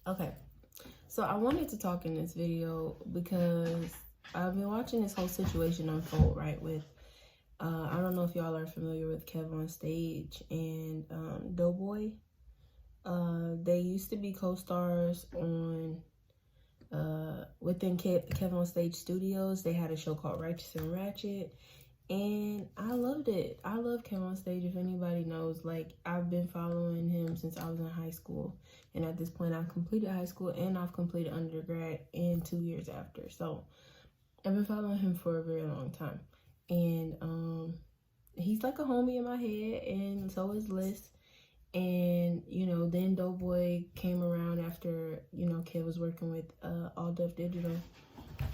Okay, so I wanted to talk in this video because I've been watching this whole situation unfold, right? With I don't know if y'all are familiar with Kevonstage and Doboy. They used to be co-stars on within Kevonstage Studios. They had a show called Righteous and Ratchet, and I loved it. I love Kevonstage. If anybody knows, like, I've been following him since I was in high school, and at this point I've completed high school and I've completed undergrad in 2 years after. So I've been following him for a very long time, and he's like a homie in my head, and so is Liz. And then Doughboy came around after Kev was working with All Def Digital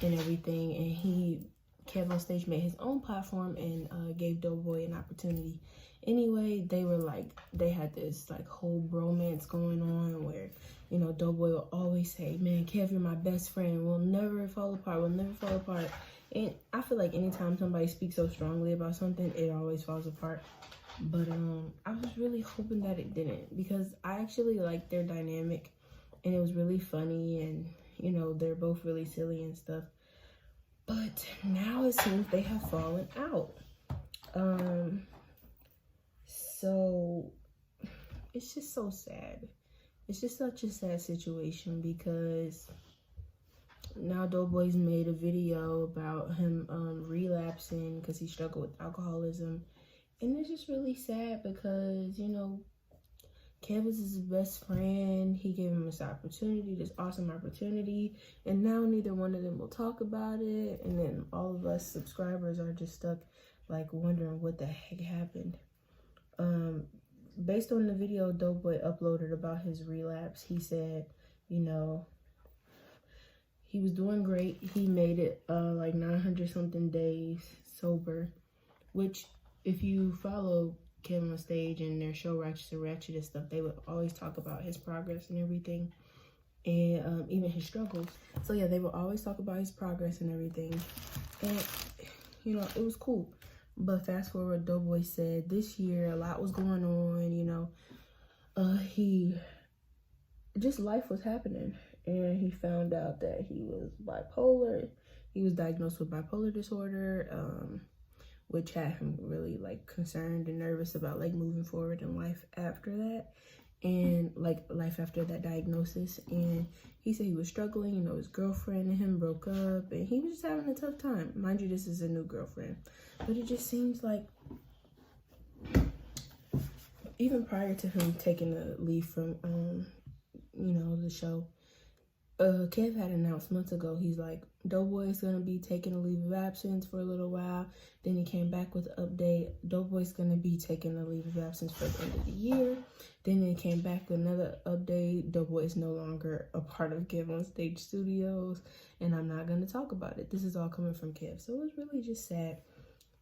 and everything, and Kevonstage made his own platform and gave Doughboy an opportunity. Anyway, they had this like whole bromance going on where Doughboy will always say, "Man, Kev, you're my best friend. We'll never fall apart. We'll never fall apart." And I feel like anytime somebody speaks so strongly about something, it always falls apart. But I was really hoping that it didn't, because I actually like their dynamic, and it was really funny, and they're both really silly and stuff. But now it seems they have fallen out. So it's just so sad. It's just such a sad situation, because now Doughboy's made a video about him relapsing because he struggled with alcoholism. And it's just really sad because, Kev was his best friend. He gave him this opportunity, this awesome opportunity. And now neither one of them will talk about it. And then all of us subscribers are just stuck, like, wondering what the heck happened. Based on the video Doughboy uploaded about his relapse, he said, he was doing great. He made it like 900 something days sober, which, if you follow Kevonstage and their show Righteous and Ratchet and stuff, they would always talk about his progress and everything, and even his struggles. So yeah, they would always talk about his progress and everything, and it was cool. But fast forward, Doughboy said this year a lot was going on. Life was happening, and he found out that he was bipolar. He was diagnosed with bipolar disorder, which had him really like concerned and nervous about like moving forward in life after that, and like life after that diagnosis. And he said he was struggling. His girlfriend and him broke up, and he was just having a tough time. Mind you, this is a new girlfriend, but it just seems like even prior to him taking a leave from the show, Kev had announced months ago, he's like, Doughboy's gonna be taking a leave of absence for a little while. Then he came back with an update. Doughboy's gonna be taking a leave of absence for the end of the year. Then he came back with another update. Doughboy is no longer a part of Kevonstage Studios, and I'm not gonna talk about it. This is all coming from Kev. So it was really just sad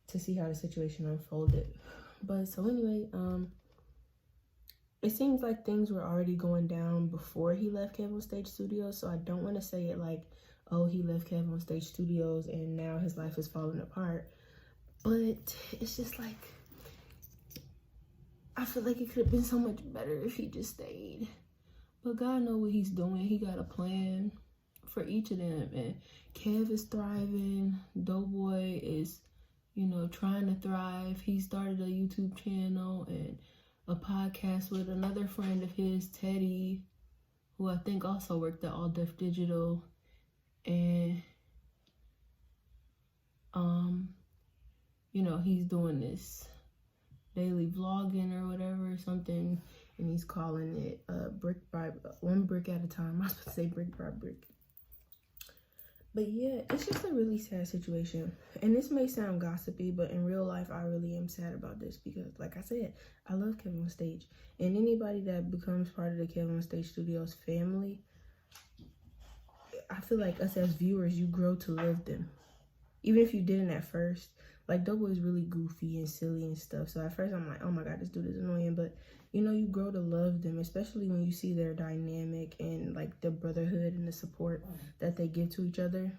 to see how the situation unfolded. But so anyway, it seems like things were already going down before he left Kevonstage Studios, so I don't want to say it like, oh, he left Kevonstage Studios and now his life is falling apart. But it's just like, I feel like it could have been so much better if he just stayed. But God knows what he's doing. He got a plan for each of them. And Kev is thriving. Doughboy is, trying to thrive. He started a YouTube channel and a podcast with another friend of his, Teddy, who I think also worked at All Def Digital. And he's doing this daily vlogging or whatever, something, and he's calling it one brick at a time. I was supposed to say brick by brick. But yeah, it's just a really sad situation. And this may sound gossipy, but in real life, I really am sad about this because, like I said, I love Kevonstage. And anybody that becomes part of the Kevonstage Studios family, I feel like us as viewers, you grow to love them. Even if you didn't at first. Like, Doughboy is really goofy and silly and stuff. So at first, I'm like, oh my God, this dude is annoying. But, you grow to love them, especially when you see their dynamic and, like, the brotherhood and the support that they give to each other.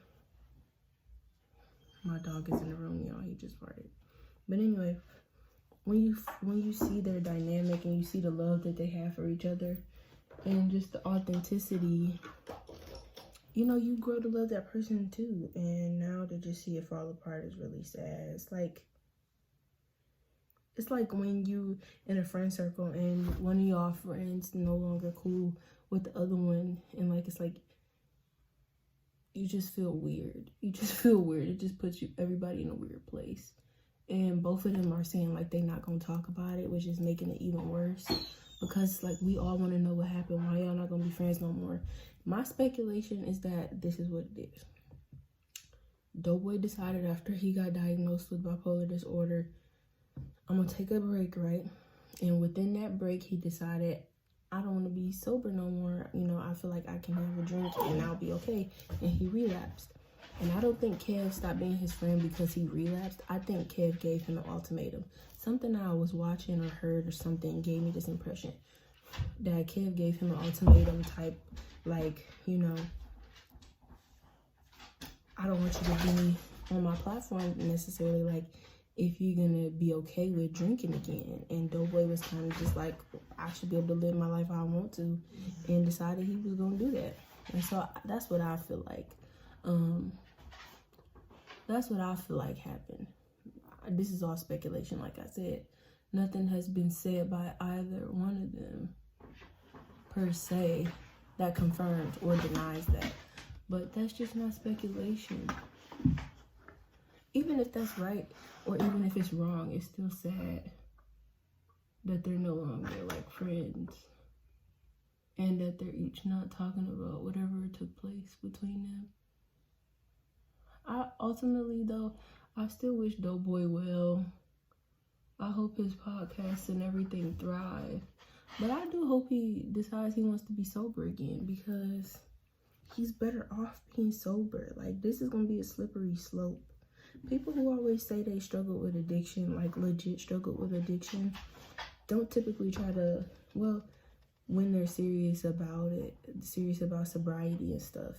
My dog is in the room, y'all. He just farted. But anyway, when you see their dynamic and you see the love that they have for each other, and just the authenticity, you know, you grow to love that person too. And now to just see it fall apart is really sad. It's like when you in a friend circle and one of y'all friends no longer cool with the other one, and like it's like you just feel weird. You just feel weird. It just puts everybody in a weird place. And both of them are saying like they're not gonna talk about it, which is making it even worse. Because like we all want to know what happened. Why y'all not gonna be friends no more? My speculation is that this is what it is. Doughboy decided after he got diagnosed with bipolar disorder, I'm gonna take a break, right? And within that break, he decided, I don't want to be sober no more. You know, I feel like I can have a drink and I'll be okay. And he relapsed. And I don't think Kev stopped being his friend because he relapsed. I think Kev gave him an ultimatum. Something I was watching or heard or something gave me this impression that Kev gave him an ultimatum type, like, you know, I don't want you to be on my platform necessarily, like, if you're gonna be okay with drinking again. And Doughboy was kind of just like, I should be able to live my life how I want to, and decided he was gonna do that. And so that's what I feel like. That's what I feel like happened. This is all speculation, like I said. Nothing has been said by either one of them per se that confirms or denies that. But that's just my speculation. Even if that's right, or even if it's wrong, it's still sad that they're no longer like friends, and that they're each not talking about whatever took place between them. Ultimately though, I still wish Doughboy well. I hope his podcast and everything thrive. But I do hope he decides he wants to be sober again, because he's better off being sober. Like, this is going to be a slippery slope. People who always say they struggle with addiction, like legit struggle with addiction, don't typically try to, well, when they're serious about it, serious about sobriety and stuff,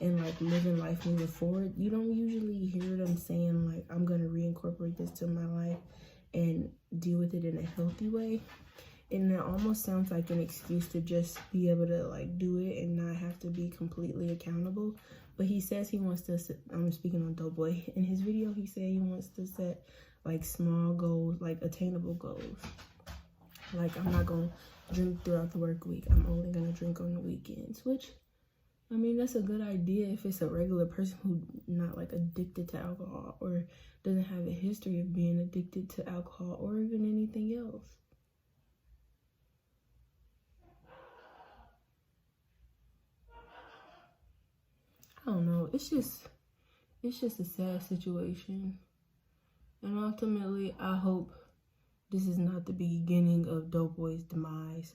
and like living life moving forward, you don't usually hear them saying like, I'm going to reincorporate this to my life and deal with it in a healthy way. And it almost sounds like an excuse to just be able to like do it and not have to be completely accountable. But he says he wants to, I'm speaking on Doughboy, in his video he said he wants to set like small goals, like attainable goals. Like, I'm not gonna drink throughout the work week, I'm only gonna drink on the weekends. Which, I mean, that's a good idea if it's a regular person who's not like addicted to alcohol, or doesn't have a history of being addicted to alcohol or even anything else. I don't know. It's just a sad situation. And ultimately, I hope this is not the beginning of Doughboy's demise,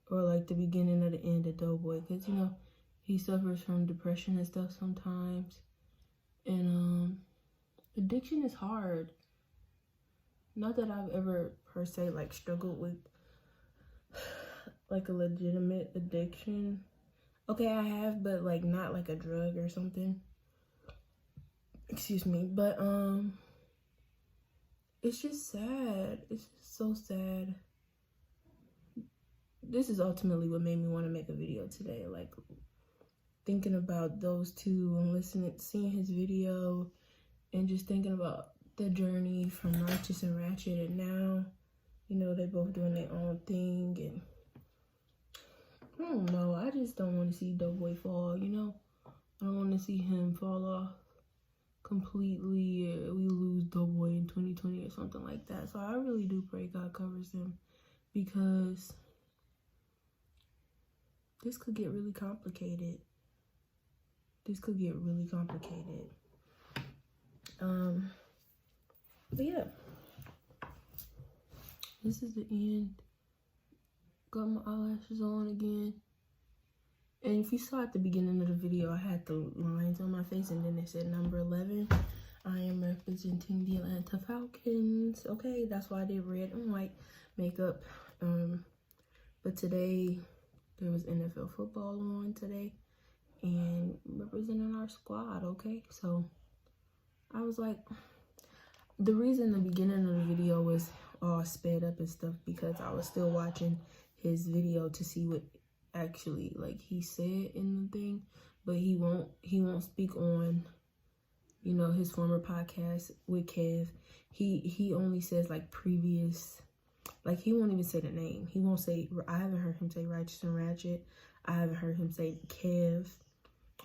or like the beginning of the end of Doughboy, because, you know, he suffers from depression and stuff sometimes. And addiction is hard. Not that I've ever per se like struggled with like a legitimate addiction. Okay, I have, but like not like a drug or something. Excuse me. But it's just sad. It's just so sad. This is ultimately what made me want to make a video today. Like, thinking about those two and listening, seeing his video, and just thinking about the journey from Righteous and Ratchet, and now, you know, they both doing their own thing. And I don't know, I just don't want to see Doughboy fall, you know? I don't want to see him fall off completely. We lose Doughboy in 2020 or something like that. So I really do pray God covers him, because this could get really complicated. But yeah, this is the end. Got my eyelashes on again. And if you saw at the beginning of the video, I had the lines on my face and then it said number 11. I am representing the Atlanta Falcons. Okay, that's why I did red and white makeup. But today, there was NFL football on today, and representing our squad, okay? So, I was like, the reason the beginning of the video was all sped up and stuff, because I was still watching his video to see what actually like he said in the thing, but he won't speak on, you know, his former podcast with Kev. He only says like previous, like he won't even say the name. He won't say, I haven't heard him say Righteous and Ratchet. I haven't heard him say Kev.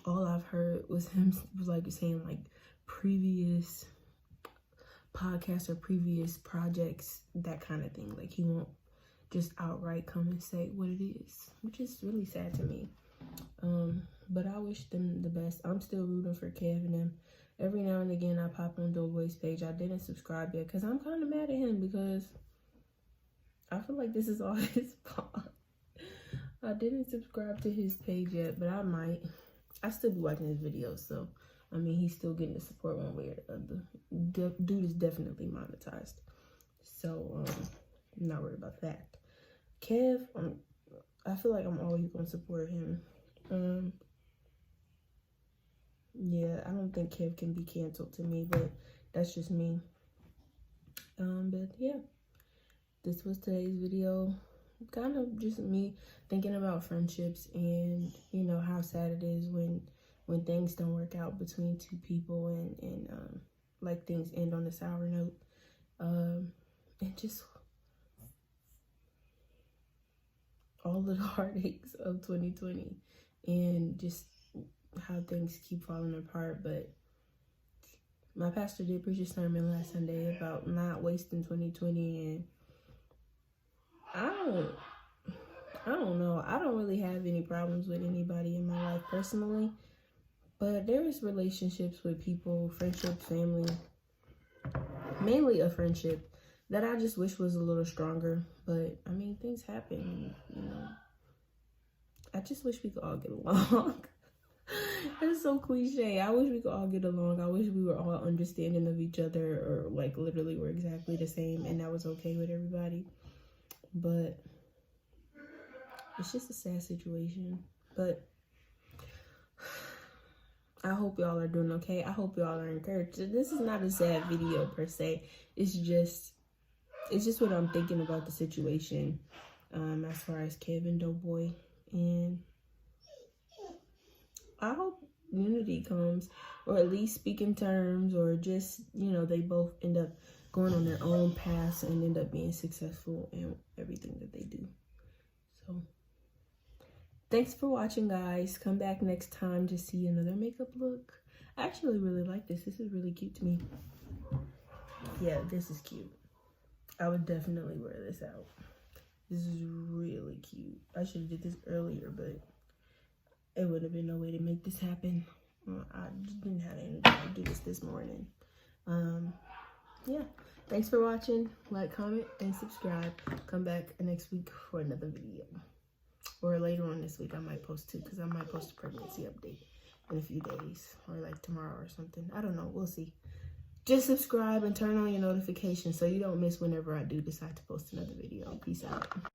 All I've heard was him like saying like previous podcasts or previous projects, that kind of thing. Like he won't just outright come and say what it is, which is really sad to me. But I wish them the best. I'm still rooting for Kev and them. Every now and again I pop on Doboy's page. I didn't subscribe yet because I'm kind of mad at him because I feel like this is all his fault. I didn't subscribe to his page yet, but I might. I still be watching his videos, so I mean he's still getting the support one way or the other. Dude is definitely monetized, so I'm not worried about that. Kev, I feel like I'm always gonna support him. Yeah, I don't think Kev can be canceled to me, but that's just me. But yeah, this was today's video. Kind of just me thinking about friendships and, you know, how sad it is when things don't work out between two people and like things end on a sour note. And just all the heartaches of 2020 and just how things keep falling apart. But my pastor did preach a sermon last Sunday about not wasting 2020, and I don't know. I don't really have any problems with anybody in my life personally, but there is relationships with people, friendships, family, mainly a friendship that I just wish was a little stronger. But I mean, things happen, you know. I just wish we could all get along. That's so cliche. I wish we could all get along. I wish we were all understanding of each other, or like literally we're exactly the same and that was okay with everybody. But it's just a sad situation. But I hope y'all are doing okay. I hope y'all are encouraged. This is not a sad video per se. It's just what I'm thinking about the situation as far as Kevin Doboy. And I hope unity comes, or at least speak in terms, or just, you know, they both end up going on their own paths and end up being successful in everything that they do. So thanks for watching, guys. Come back next time to see another makeup look. I actually really like this. This is really cute to me. Yeah, this is cute. I would definitely wear this out. This is really cute. I should have did this earlier, but it would have been no way to make this happen. I just didn't have any time to do this morning. Yeah, thanks for watching. Like, comment, and subscribe. Come back next week for another video, or later on this week I might post two, because I might post a pregnancy update in a few days, or like tomorrow or something. I don't know, we'll see. Just subscribe and turn on your notifications so you don't miss whenever I do decide to post another video. Peace out.